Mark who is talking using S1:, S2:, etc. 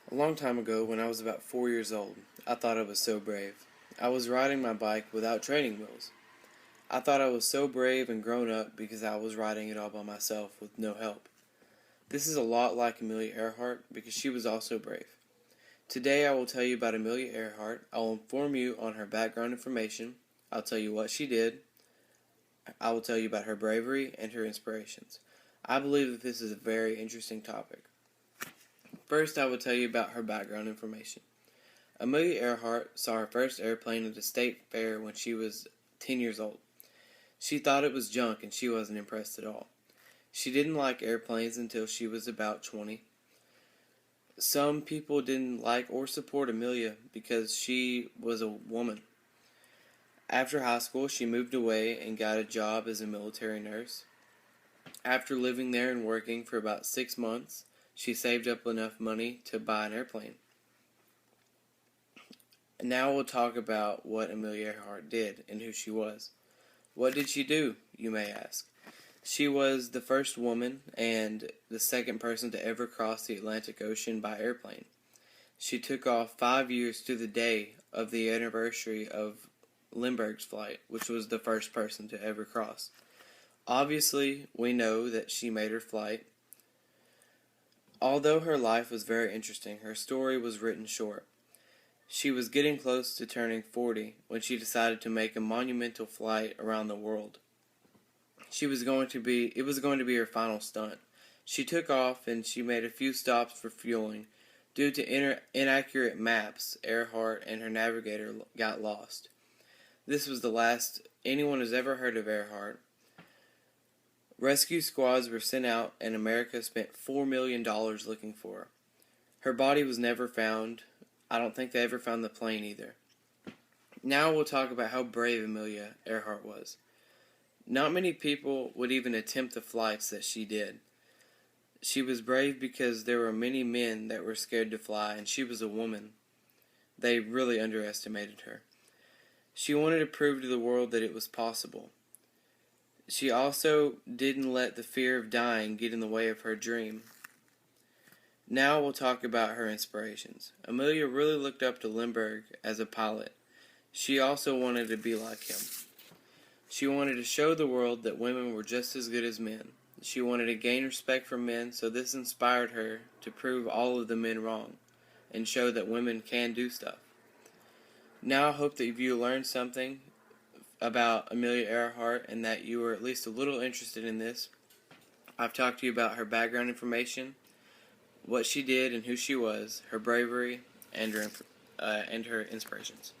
S1: A long time ago, when I was about 4 years old, I thought I was so brave. I was riding my bike without training wheels. I thought I was so brave and grown up because I was riding it all by myself with no help. This is a lot like Amelia Earhart because she was also brave. Today I will tell you about Amelia Earhart. I will inform you on her background information. I'll tell you what she did. I will tell you about her bravery and her inspirations. I believe that this is a very interesting topic. First, I will tell you about her background information. Amelia Earhart saw her first airplane at a state fair when she was 10 years old. She thought it was junk and she wasn't impressed at all. She didn't like airplanes until she was about 20. Some people didn't like or support Amelia because she was a woman. After high school, she moved away and got a job as a military nurse. After living there and working for about 6 months, she saved up enough money to buy an airplane. And now we'll talk about what Amelia Earhart did and who she was. What did she do, you may ask? She was the first woman and the second person to ever cross the Atlantic Ocean by airplane. She took off 5 years to the day of the anniversary of Lindbergh's flight, which was the first person to ever cross. Obviously, we know that she made her flight. Although her life was very interesting, her story was written short. She was getting close to turning 40 when she decided to make a monumental flight around the world. It was going to be her final stunt. She took off and she made a few stops for fueling. Due to inaccurate maps, Earhart and her navigator got lost. This was the last anyone has ever heard of Earhart. Rescue squads were sent out and America spent $4 million looking for her. Her body was never found. I don't think they ever found the plane either. Now we'll talk about how brave Amelia Earhart was. Not many people would even attempt the flights that she did. She was brave because there were many men that were scared to fly, and she was a woman. They really underestimated her. She wanted to prove to the world that it was possible. She also didn't let the fear of dying get in the way of her dream. Now we'll talk about her inspirations. Amelia really looked up to Lindbergh as a pilot. She also wanted to be like him. She wanted to show the world that women were just as good as men. She wanted to gain respect from men, so this inspired her to prove all of the men wrong and show that women can do stuff. Now I hope that you learned something about Amelia Earhart and that you were at least a little interested in this. I've talked to you about her background information, what she did and who she was, her bravery, and her inspirations.